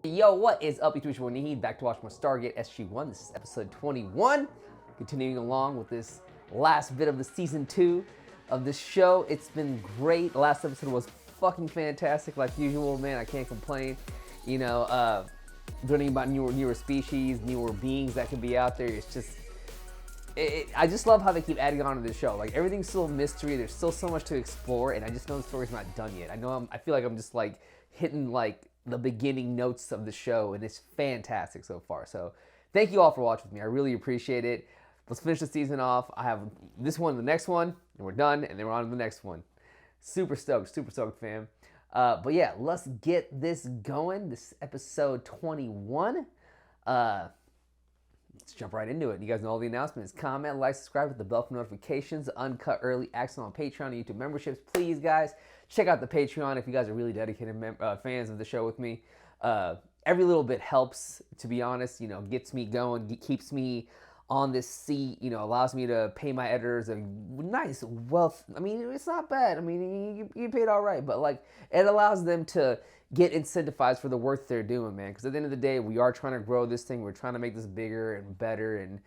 Yo, what is up, YouTube? Back to watch more Stargate SG-1. This is episode 21. Continuing along with this last bit of the season 2 of this show. It's been great. The last episode was fucking fantastic, like usual, man. I can't complain. You know, learning about newer species, newer beings that can be out there. It's just, I just love how they keep adding on to this show. Like, everything's still a mystery. There's still so much to explore, and I just know the story's not done yet. I feel like I'm just like hitting like the beginning notes of the show, and it's fantastic so far. So thank you all for watching with me. I really appreciate it. Let's finish the season off. I have this one, the next one, and we're done, and then we're on to the next one. Super stoked, fam. But yeah, let's get this going. This is episode 21. Let's jump right into it. You guys know all the announcements. Comment, like, subscribe with the bell for notifications, uncut early access on Patreon and YouTube memberships. Please, guys, check out the Patreon if you guys are really dedicated fans of the show with me. Every little bit helps, to be honest. You know, gets me going, keeps me on this seat, you know, allows me to pay my editors a nice wealth. I mean, it's not bad. I mean, you paid all right, but like, it allows them to get incentivized for the work they're doing, man. Because at the end of the day, we are trying to grow this thing. We're trying to make this bigger and better and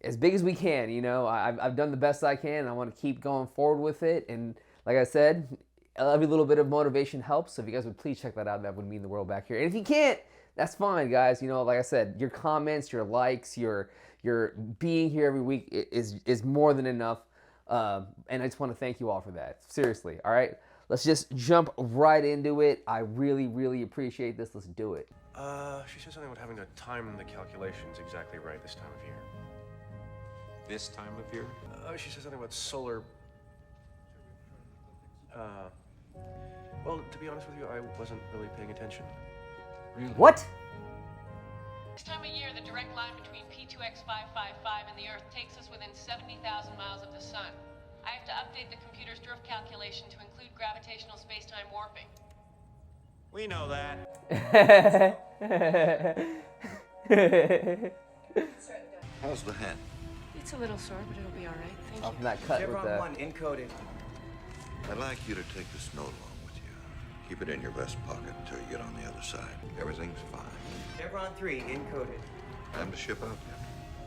as big as we can, you know. I've done the best I can, and I want to keep going forward with it. And like I said, every little bit of motivation helps. So if you guys would please check that out, that would mean the world back here. And if you can't, that's fine, guys. You know, like I said, your comments, your likes, your being here every week is more than enough. And I just want to thank you all for that. Seriously, all right? Let's just jump right into it. I really, really appreciate this. Let's do it. She said something about having to time the calculations exactly right this time of year. This time of year? She said something about solar... well, to be honest with you, I wasn't really paying attention. Really? What? This time of year, the direct line between P2X555 and the Earth takes us within 70,000 miles of the sun. I have to update the computer's drift calculation to include gravitational space-time warping. We know that. How's the hand? It's a little sore, but it'll be all right. Thank Off you. that cut with Chevron the... 1 encoded. I'd like you to take this note along with you. Keep it in your vest pocket until you get on the other side. Everything's fine. Chevron 3 encoded. Time to ship out.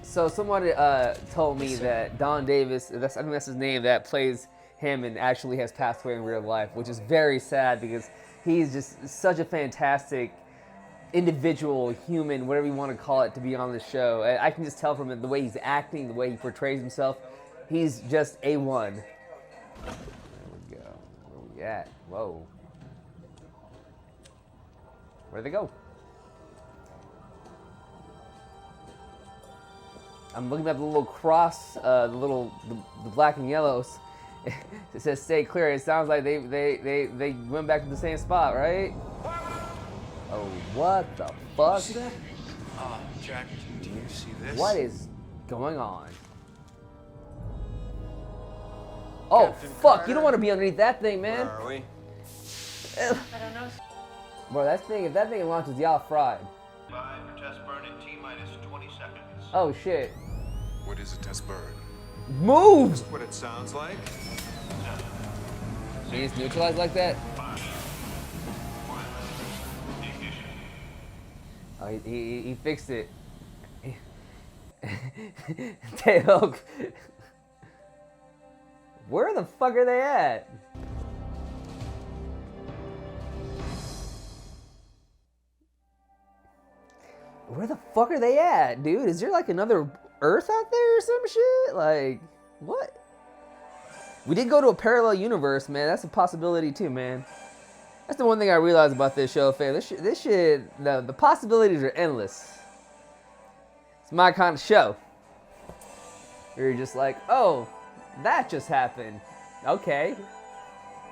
So someone told me that Don Davis, I think that's his name, that plays him and actually has passed away in real life, which is very sad because he's just such a fantastic individual, human, whatever you want to call it, to be on the show. I can just tell from the way he's acting, the way he portrays himself, he's just A1. There we go. Where we at? Whoa. Where'd they go? I'm looking at the little cross, the black and yellows. It says "stay clear." It sounds like they went back to the same spot, right? Oh, what the fuck? See that? Jack, do you see this? What is going on? Oh, Captain fuck! Carter? You don't want to be underneath that thing, man. Where are we? I don't know. Bro, if that thing launches, y'all fried. 5 for test burn in T-minus 20 seconds. Oh shit! What is a test burn? Move! What it sounds like? See, it's neutralized like that. 5, 1, ignition. Oh, he fixed it. Tail. Where the fuck are they at? Where the fuck are they at, dude? Is there like another Earth out there or some shit? Like, what? We did go to a parallel universe, man. That's a possibility too, man. That's the one thing I realized about this show, fam. This shit, the possibilities are endless. It's my kind of show. You're just like, oh, that just happened. Okay,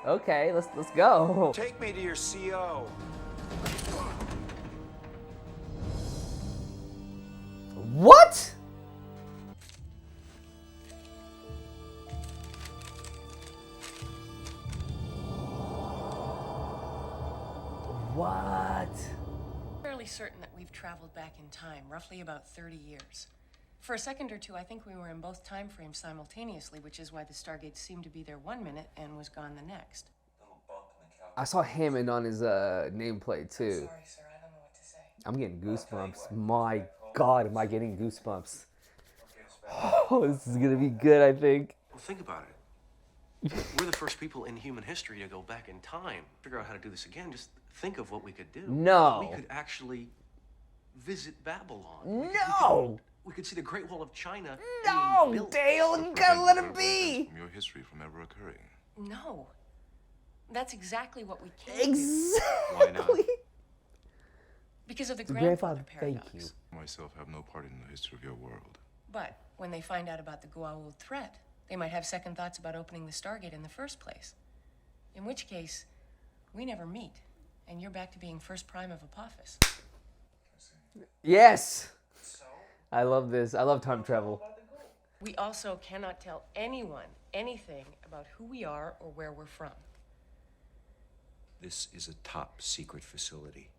let's go. Take me to your CO. What? What? Fairly certain that we've traveled back in time, roughly about 30 years. For a second or two, I think we were in both time frames simultaneously, which is why the Stargate seemed to be there 1 minute and was gone the next. I saw Hammond on his nameplate too. Sorry, sir, I don't know what to say. I'm getting goosebumps. My God, am I getting goosebumps? Oh, this is gonna be good, I think. Well, think about it. We're the first people in human history to go back in time, figure out how to do this again. Just think of what we could do. No. We could actually visit Babylon. No! We could see the Great Wall of China. No, being built. Dale, you gotta let it be. From your history from ever occurring. No. That's exactly what we can't do. Exactly. Because of the Grandfather, grandfather thank paradox. you. Myself have no part in the history of your world. But when they find out about the Goa'uld threat, they might have second thoughts about opening the Stargate in the first place. In which case, we never meet, and you're back to being first prime of Apophis. Yes. I love this. I love time travel. We also cannot tell anyone anything about who we are or where we're from. This is a top secret facility.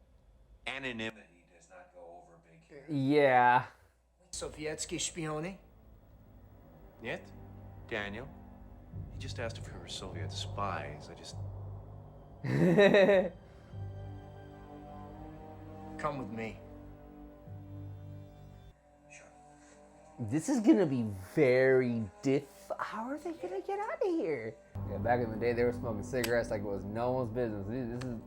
Anonymity does not go over big here. Yeah. Sovietsky шпионы? Нет, Daniel. He just asked if we were Soviet spies. Come with me. This is gonna be very How are they gonna get out of here? Yeah, back in the day, they were smoking cigarettes like it was no one's business. This is.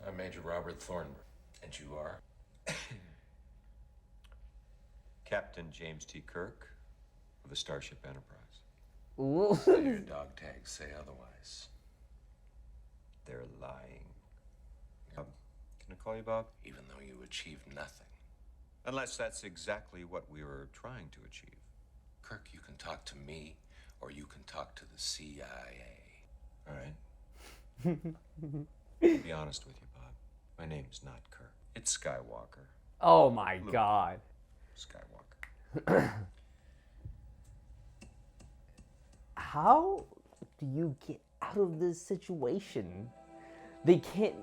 I'm Major Robert Thornburg. And you are? Captain James T. Kirk of the Starship Enterprise. Your dog tags say otherwise. They're lying. Can I call you Bob? Even though you achieved nothing. Unless that's exactly what we were trying to achieve. Kirk, you can talk to me, or you can talk to the CIA. All right? I'll be honest with you, Bob. My name's not Kirk. It's Skywalker. Oh my God. Skywalker. How do you get out of this situation? They can't.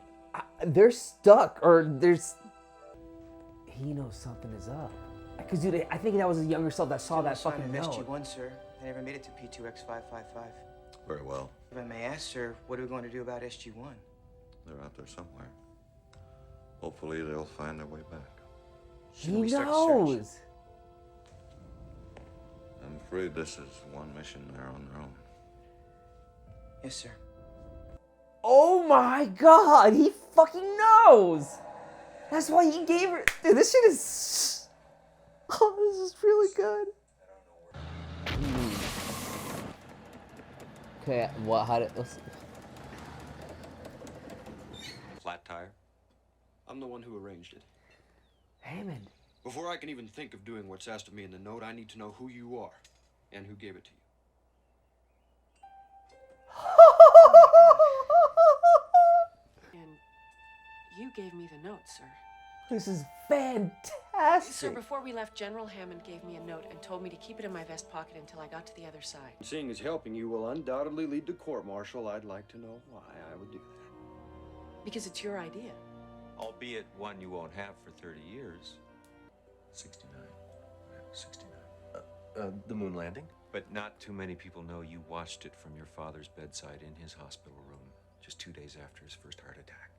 They're stuck, or there's. He knows something is up. Because, dude, I think that was his younger self that saw that fucking note. SG-1, sir. They never made it to P2X555. Very well. If I may ask, sir, what are we going to do about SG-1? They're out there somewhere. Hopefully they'll find their way back. He we start the knows. I'm afraid this is one mission they're on their own. Yes, sir. Oh my God, he fucking knows. That's why he gave her. Dude, this shit is. Oh, this is really good. Okay, what? How did? Let's. Flat tire? I'm the one who arranged it. Hammond. Before I can even think of doing what's asked of me in the note, I need to know who you are and who gave it to you. And you gave me the note, sir. This is fantastic. Sir, before we left, General Hammond gave me a note and told me to keep it in my vest pocket until I got to the other side. Seeing as helping you will undoubtedly lead to court-martial, I'd like to know why I would do that. Because it's your idea. Albeit one you won't have for 30 years. 69. 69. The moon landing? But not too many people know you watched it from your father's bedside in his hospital room just 2 days after his first heart attack.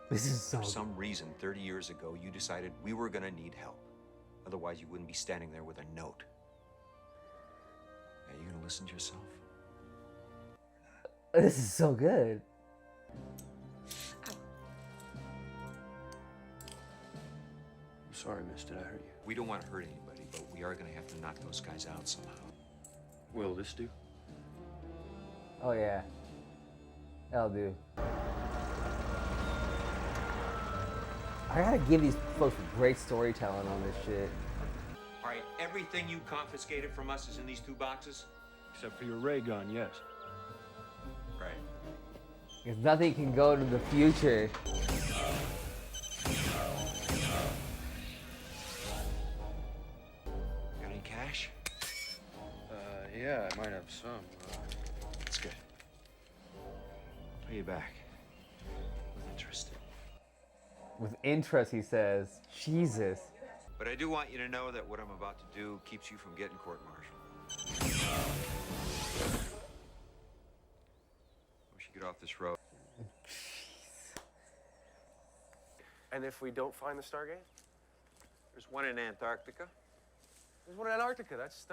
This is so. For some reason, 30 years ago, you decided we were gonna need help. Otherwise, you wouldn't be standing there with a note. Are you gonna listen to yourself? This is so good. I'm sorry, miss. Did I hurt you? We don't want to hurt anybody, but we are gonna have to knock those guys out somehow. Will this do? Oh yeah. That'll do. I gotta give these folks great storytelling on this shit. All right, everything you confiscated from us is in these 2 boxes? Except for your ray gun, yes. Right. Because nothing can go to the future. Got any cash? Yeah, I might have some. That's good. I'll pay you back. With interest. With interest, he says. Jesus. But I do want you to know that what I'm about to do keeps you from getting court-martialed. We should get off this road. And if we don't find the Stargate? There's one in Antarctica. There's one in Antarctica. That's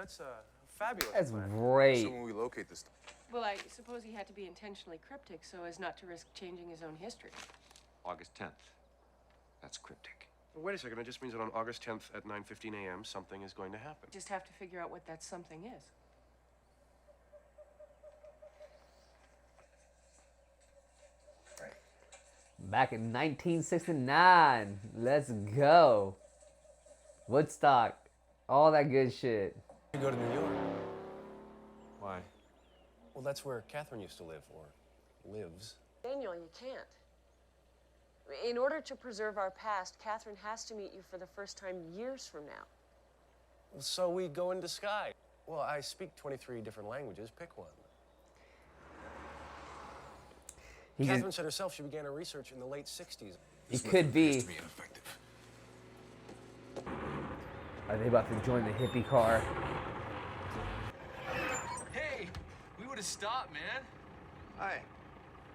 fabulous. That's plan. great. So when we locate this, Well, I suppose he had to be intentionally cryptic so as not to risk changing his own history. August 10th. That's cryptic. Well, wait a second. It just means that on August 10th at 9:15 a.m. something is going to happen. Just have to figure out what that something is. Back in 1969. Let's go. Woodstock. All that good shit. You go to New York. Why? Well, that's where Catherine used to live, or lives. Daniel, you can't. In order to preserve our past, Catherine has to meet you for the first time years from now. So we go in disguise. Well, I speak 23 different languages. Pick one. Catherine said herself she began her research in the late 60s. He could be. to be ineffective. Are they about to join the hippie car? Hey, we would have stopped, man. Hi.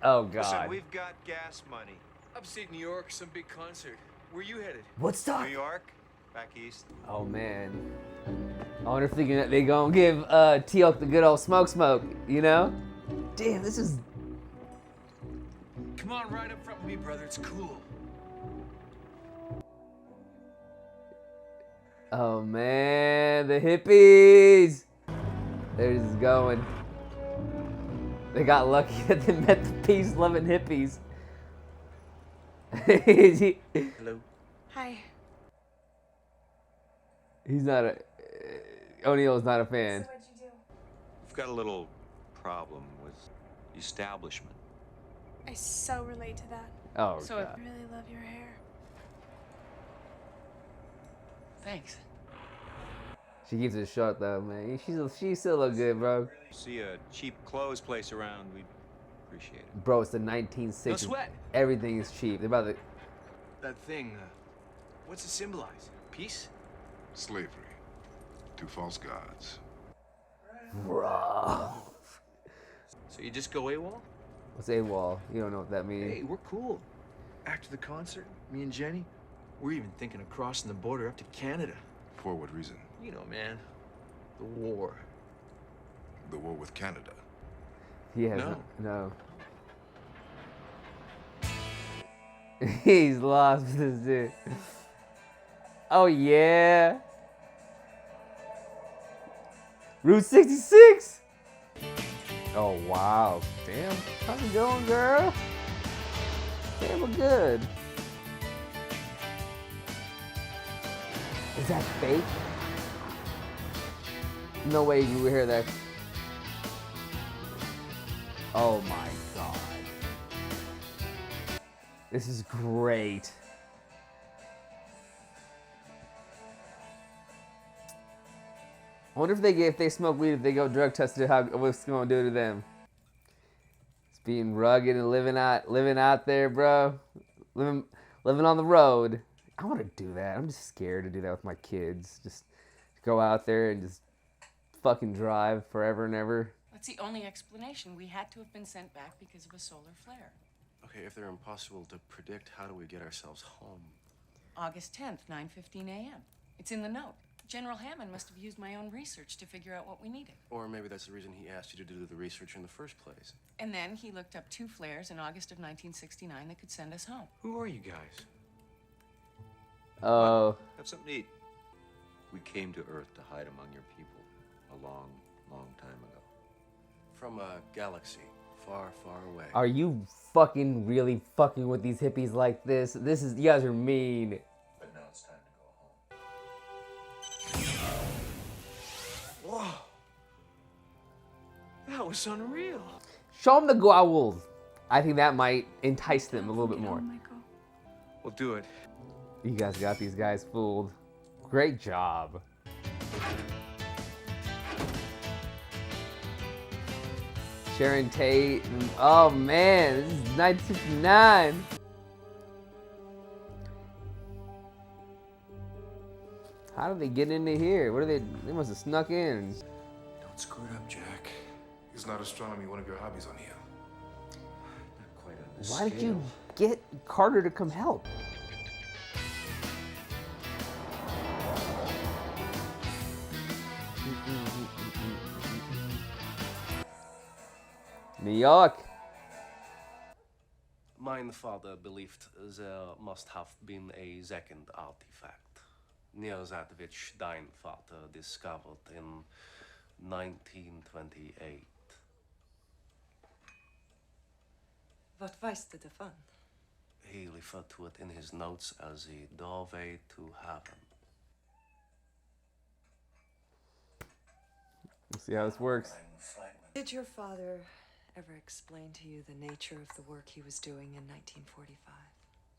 Oh Listen, God. we've got gas money. Upstate New York, some big concert. Where you headed? Woodstock. New York, back east. Oh man. I wonder if they gonna give Teal'c the good old smoke, you know? Damn, this is. Come on, ride up front with me, brother. It's cool. Oh man, the hippies. They're just going. They got lucky that they met the peace-loving hippies. Hello. Hi. He's not a. O'Neill's not a fan. what'd you do? We've got a little problem with the establishment. I so relate to that. Oh So God. I really love your hair. Thanks. She keeps it short though, man. She still look good, bro. See a cheap clothes place around, we'd appreciate it. Bro, it's the 1960s. No sweat. Everything is cheap. They're about to. That thing, what's it symbolize? Peace? Slavery. To false gods. Bro. So you just go AWOL? What's AWOL? You don't know what that means. Hey, we're cool. After the concert, me and Jenny, we're even thinking of crossing the border up to Canada. For what reason? You know, man, the war. The war with Canada. He has No. no. He's lost with this dude. Oh yeah. Route 66. Oh wow. Damn. How's it going, girl? Damn, we're good. Is that fake? No way you would hear that. Oh my God. This is great. I wonder if they smoke weed, if they go drug tested, what's it gonna do to them? It's being rugged and living out there, bro. Living on the road. I want to do that. I'm just scared to do that with my kids. Just go out there and just fucking drive forever and ever. That's the only explanation. We had to have been sent back because of a solar flare. Okay, if they're impossible to predict, how do we get ourselves home? August 10th, 9:15 a.m. It's in the note. General Hammond must have used my own research to figure out what we needed. Or maybe that's the reason he asked you to do the research in the first place. And then he looked up 2 flares in August of 1969 that could send us home. Who are you guys? Oh. Have something to eat. We came to Earth to hide among your people a long, long time ago. From a galaxy far, far away. Are you fucking really fucking with these hippies like this? You guys are mean. But now it's time to go home. Whoa. That was unreal. Show them the goggles. I think that might entice them a little bit more. Michael. We'll do it. You guys got these guys fooled. Great job. Sharon Tate. Oh man, this is 1969. How did they get into here? What are they must have snuck in. Don't screw it up, Jack. Is not astronomy one of your hobbies on here? Not quite on Why did you get Carter to come help? New York. Mein father believed there must have been a second artifact, near that which thine father discovered in 1928. What weißt du davon? He referred to it in his notes as the doorway to heaven. Let's see how this works. Did your father ever explain to you the nature of the work he was doing in 1945?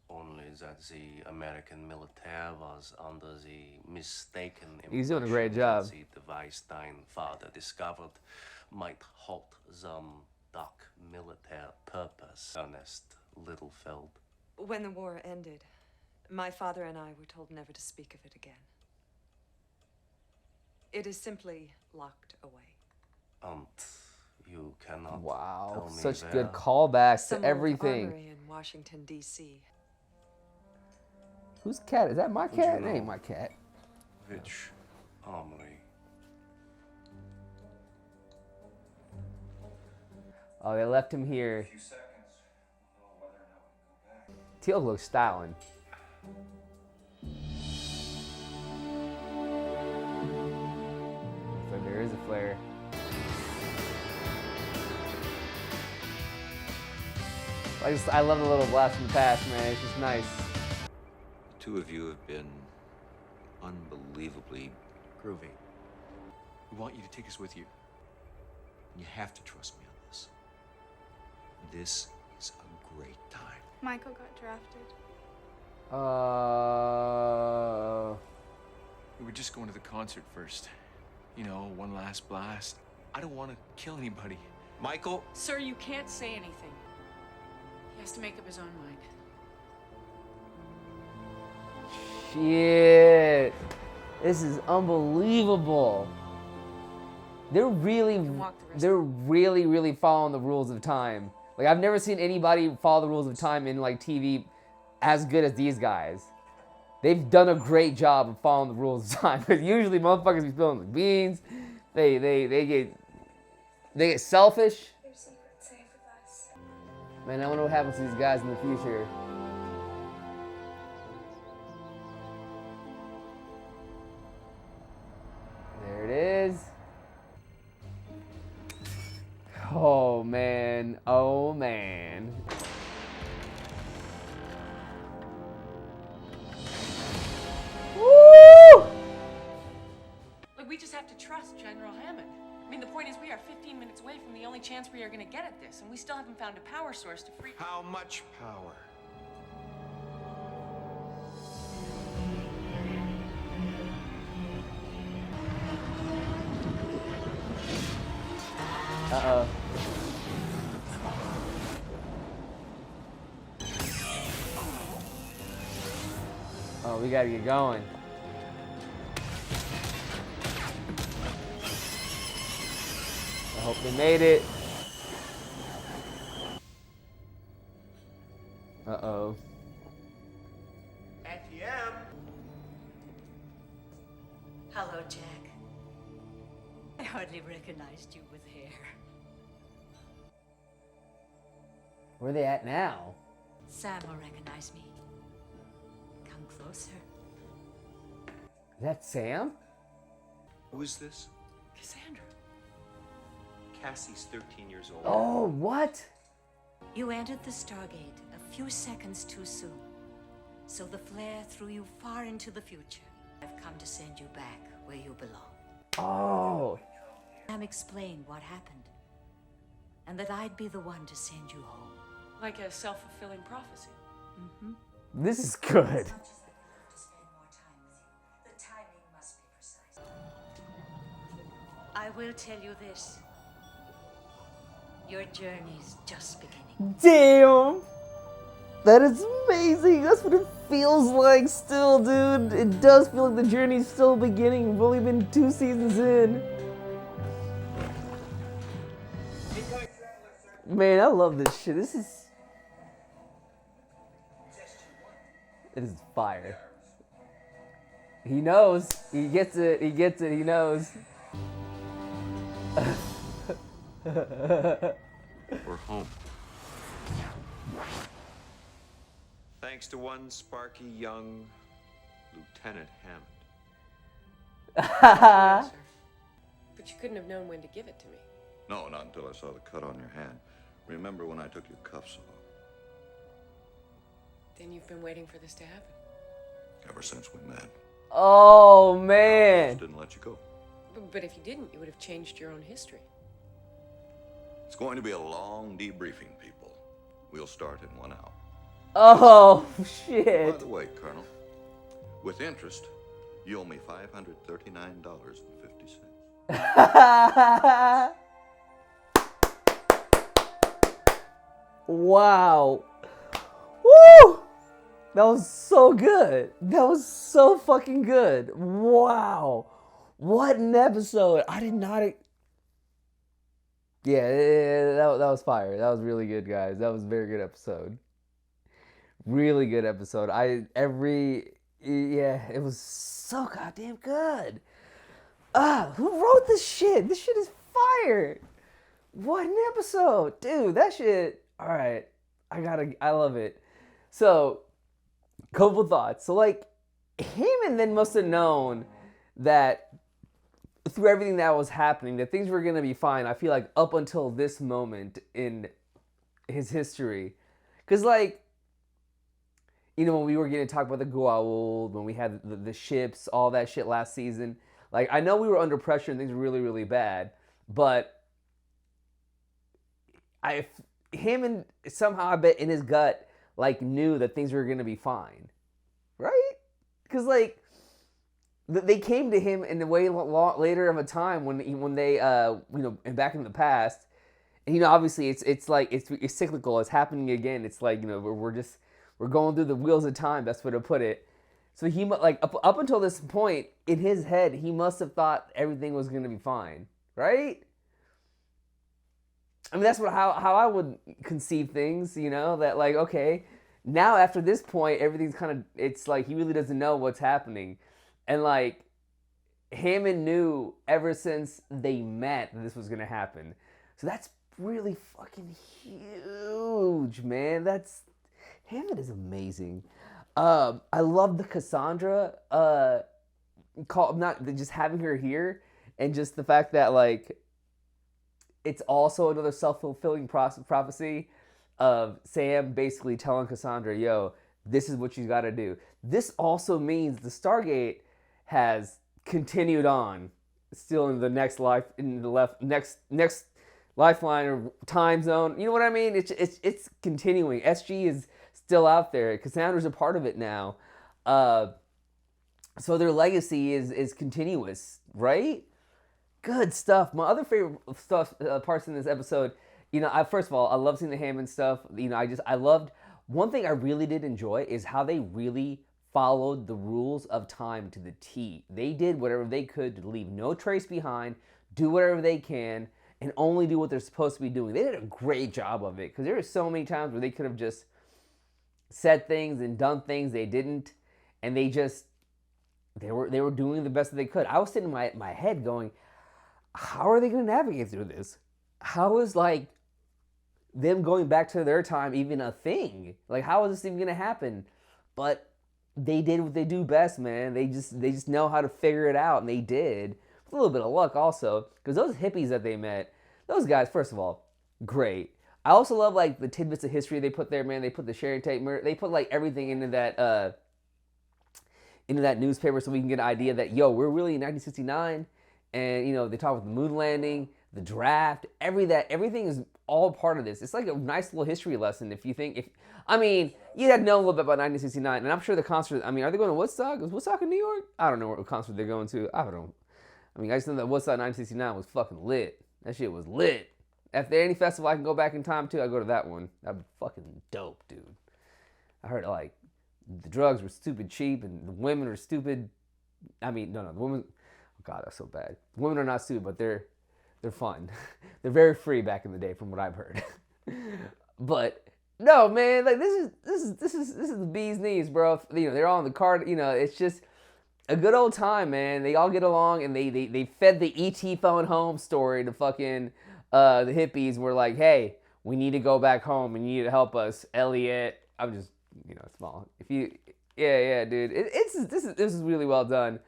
Only that the American military was under the mistaken He's doing a great impression job. that the device thine father discovered might halt some dark military purpose. Ernest Littlefeld. When the war ended, my father and I were told never to speak of it again. It is simply locked away. And you cannot Wow, tell me such where? good callbacks Some to everything. old armory in Washington, D.C. Whose cat? Is that my Would cat? you That ain't know my cat. Which armory? Oh, they left him here. Teal looks styling. So there is a flare. I love the little blast from the past, man. It's just nice. The two of you have been unbelievably Groovy. We want you to take us with you. You have to trust me on this. This is a great time. Michael got drafted. We were just going to the concert first. You know, one last blast. I don't want to kill anybody. Michael? Sir, you can't say anything. He has to make up his own mind. Shit. This is unbelievable. They're really following the rules of time. Like, I've never seen anybody follow the rules of time in like TV as good as these guys. They've done a great job of following the rules of time. Because usually motherfuckers be spilling the beans. They get selfish. Your secret's safe with us. Man, I wonder what happens to these guys in the future. There it is. Oh man, oh man. Woo! Look, we just have to trust General Hammond. I mean, the point is we are 15 minutes away from the only chance we are going to get at this, and we still haven't found a power source to free... How much power? Uh-oh. Oh, we gotta get going. I hope they made it. Uh-oh. ATM. Hello, Jack. I hardly recognized you with hair. Where are they at now? Sam will recognize me. Come closer. Is that Sam? Who is this? Cassandra. Cassie's 13 years old. Oh, what? You entered the Stargate a few seconds too soon. So the flare threw you far into the future. I've come to send you back where you belong. Oh. Sam explained what happened. And that I'd be the one to send you home. Like a self-fulfilling prophecy. Mm-hmm. This is good. I will tell you this. Your journey's just beginning. Damn! That is amazing. That's what it feels like still, dude. It does feel like the journey's still beginning. We've only been 2 seasons in. Man, I love this shit. This is... It is fire. He knows. He gets it. He gets it. He knows. We're home. Thanks to one sparky young Lieutenant Hammond. But you couldn't have known when to give it to me. No, not until I saw the cut on your hand. Remember when I took your cuffs off? Then you've been waiting for this to happen. Ever since we met. Oh, I man. just didn't let you go. But if you didn't, you would have changed your own history. It's going to be a long debriefing, people. We'll start in 1 hour. Oh, shit. By the way, Colonel, with interest, you owe me $539.50. Wow. Woo! That was so good. That was so fucking good. Wow. What an episode. I did not... Yeah, that was fire. That was really good, guys. That was a very good episode. Really good episode. Yeah, it was so goddamn good. Who wrote this shit? This shit is fire. What an episode. Dude, that shit. All right. I love it. So, couple thoughts. So, like, Heyman then must have known that through everything that was happening, that things were going to be fine, I feel like, up until this moment in his history. Because, like, you know, when we were getting to talk about the Goa'uld, when we had the ships, all that shit last season, like, I know we were under pressure and things were really, really bad, but Hammond somehow, I bet, in his gut, like, knew that things were going to be fine. Right? Because, like, they came to him in a way later of a time when they, you know, back in the past, and, you know, obviously it's like, it's cyclical, it's happening again. It's like, you know, we're going through the wheels of time, best way to put it. So he, like, up until this point, in his head, he must have thought everything was going to be fine, right? I mean, that's how I would conceive things, you know, that, like, okay, now after this point, everything's kind of, it's like he really doesn't know what's happening. And, like, Hammond knew ever since they met that this was going to happen. So that's really fucking huge, man. Hammond is amazing. I love the Cassandra, not just having her here, and just the fact that, like, it's also another self-fulfilling prophecy of Sam basically telling Cassandra, yo, this is what you got to do. This also means the Stargate has continued on, still in the next next lifeline or time zone. You know what I mean? It's continuing. SG is still out there. Cassandra's a part of it now. So their legacy is continuous, right? Good stuff. My other favorite parts in this episode, you know, first of all, I love seeing the Hammond stuff. You know, I loved, one thing I really did enjoy is how they really followed the rules of time to the T. They did whatever they could to leave no trace behind, do whatever they can, and only do what they're supposed to be doing. They did a great job of it, because there were so many times where they could have just said things and done things they didn't, and they were doing the best that they could. I was sitting in my head going, how are they going to navigate through this? How is, like, them going back to their time even a thing? Like, how is this even going to happen? But they did what they do best, man. They just know how to figure it out, and they did. With a little bit of luck also, because those hippies that they met, those guys, first of all, great. I also love, like, the tidbits of history they put there, man. They put the Sharon Tate murder. They put, like, everything into that newspaper so we can get an idea that, yo, we're really in 1969. And, you know, they talk about the moon landing, the draft, everything is all part of this. It's like a nice little history lesson if you think, I mean, you had to know a little bit about 1969, and I'm sure the concert, I mean, are they going to Woodstock? Is Woodstock in New York? I don't know what concert they're going to. I don't know. I mean, I just know that Woodstock 1969 was fucking lit. That shit was lit. If there any festival I can go back in time to, I go to that one. That'd be fucking dope, dude. I heard, like, the drugs were stupid cheap, and the women are stupid. I mean, no, the women... God, that's so bad. Women are not stupid, but they're fun. They're very free back in the day, from what I've heard. But No, man, like this is the bee's knees, bro. You know, they're all in the car. You know, it's just a good old time, man. They all get along, and they fed the ET phone home story to fucking the hippies. Were like, hey, we need to go back home, and you need to help us, Elliot. I'm just, you know, small. If you, yeah, dude. This is really well done.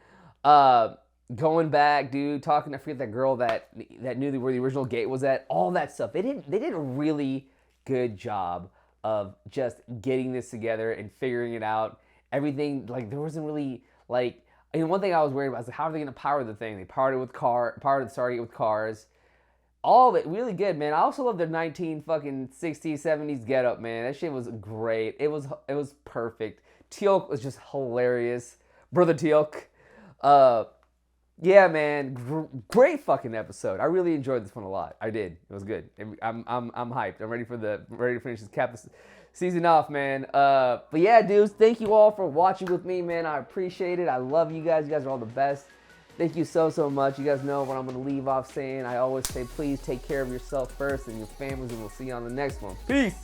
Going back, dude, talking. I forget that girl that knew where the original gate was at. All that stuff. They did a really good job of just getting this together and figuring it out. Everything, like, there wasn't really, like, I mean, one thing I was worried about is, like, how are they going to power the thing? They powered the Stargate with cars. All of it really good, man. I also love their 19 fucking 60s, 70s getup, man. That shit was great. It was perfect. Teal'c was just hilarious. Brother Teal'c. Yeah, man, great fucking episode. I really enjoyed this one a lot. I did. It was good. I'm hyped. I'm ready to finish this cap this season off, man. But yeah, dudes, thank you all for watching with me, man. I appreciate it. I love you guys. You guys are all the best. Thank you so much. You guys know what I'm gonna leave off saying. I always say, please take care of yourself first and your families, and we'll see you on the next one. Peace.